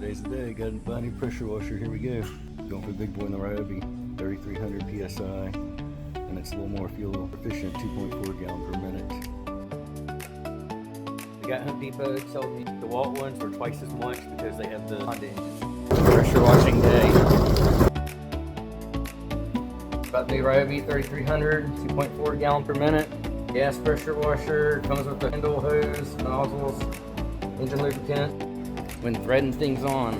Today's the day. Got a buy a new pressure washer. Here we go. Going for the big boy in the Ryobi, 3,300 psi, and it's a little more fuel efficient, 2.4 gallon per minute. We got Home Depot sold me the Walt ones for twice as much because they have the Honda engines. Pressure washing day. Got the new Ryobi 3,300, 2.4 gallon per minute. Gas pressure washer. Comes with the handle, hose, nozzles, engine lubricant. When threading things on,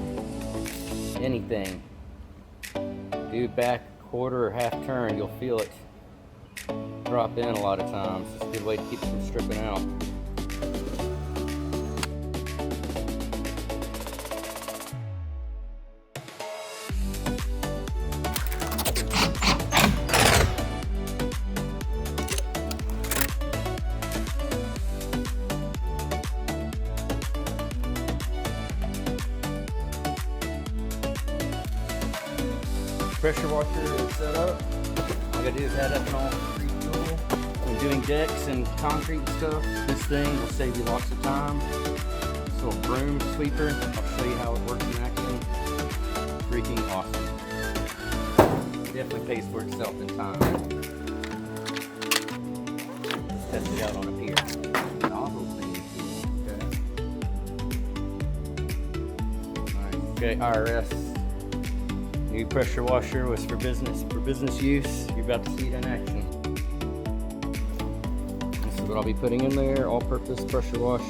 anything, do back quarter or half turn, you'll feel it drop in a lot of times. It's a good way to keep it from stripping out. Pressure washer is set up. All I gotta do is add ethanol free fuel. When doing decks and concrete and stuff, this thing will save you lots of time. This little broom sweeper, I'll show you how it works in action. Freaking awesome. It definitely pays for itself in time. Let's test it out on a pier. Nozzle thing. Okay, IRS. New pressure washer was for business use. You're about to see it in action. This is what I'll be putting in there, all-purpose pressure wash.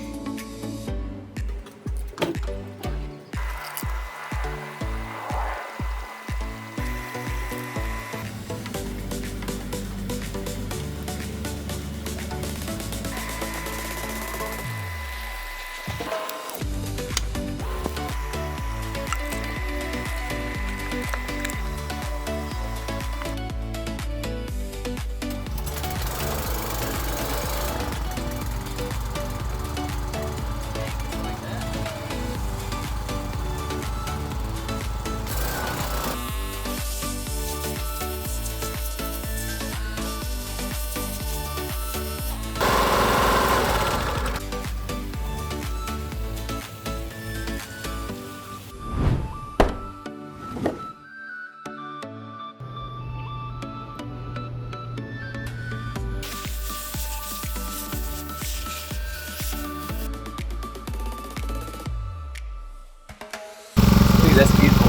That's beautiful.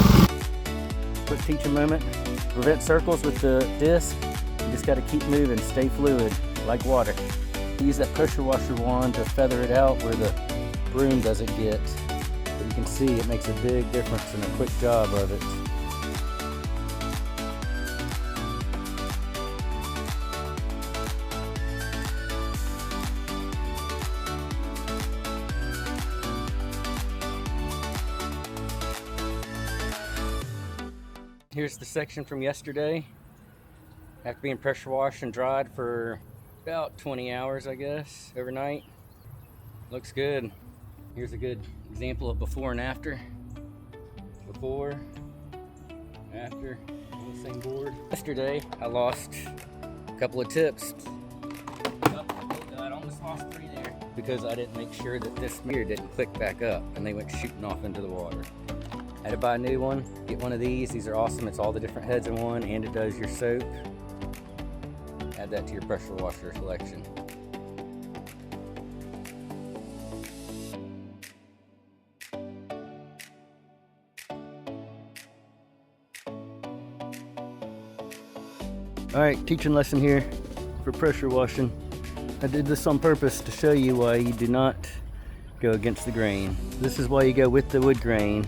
Quick teaching moment. Prevent circles with the disc. You just got to keep moving, stay fluid, like water. Use that pressure washer wand to feather it out where the broom doesn't get. But you can see it makes a big difference in a quick job of it. Here's the section from yesterday. After being pressure washed and dried for about 20 hours, I guess, overnight. Looks good. Here's a good example of before and after. Before, after, on the same board. Yesterday, I lost a couple of tips. I almost lost 3 there because I didn't make sure that this mirror didn't click back up and they went shooting off into the water. I had to buy a new one, get one of these. These are awesome. It's all the different heads in one, and it does your soap. Add that to your pressure washer selection. All right, teaching lesson here for pressure washing. I did this on purpose to show you why you do not go against the grain. This is why you go with the wood grain.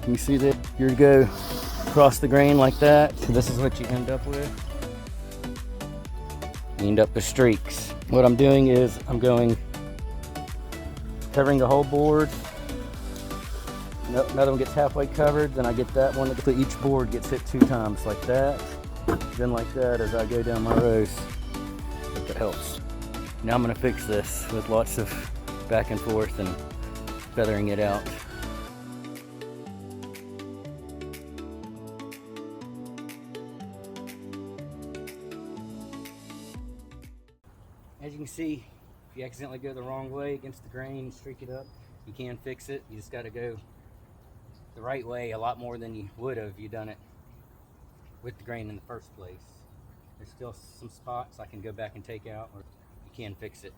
You see that? You're to go across the grain like that. So this is what you end up with. You end up with streaks. What I'm doing is I'm covering the whole board. Another one gets halfway covered, then I get that one. Each board gets hit 2 times like that. Then like that as I go down my rows. Hope that helps. Now I'm gonna fix this with lots of back and forth and feathering it out. As you can see, if you accidentally go the wrong way against the grain and streak it up, you can fix it. You just got to go the right way a lot more than you would have if you done it with the grain in the first place. There's still some spots I can go back and take out, or you can fix it.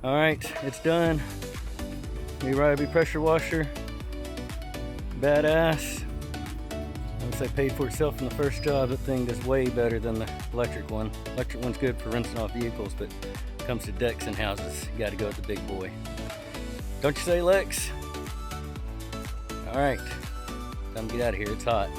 All right, it's done. New Ryobi pressure washer. Badass. Once I paid for itself in the first job, that thing does way better than the electric one. Electric one's good for rinsing off vehicles, but when it comes to decks and houses, you gotta go with the big boy. Don't you say, Lex? All right, time to get out of here, it's hot.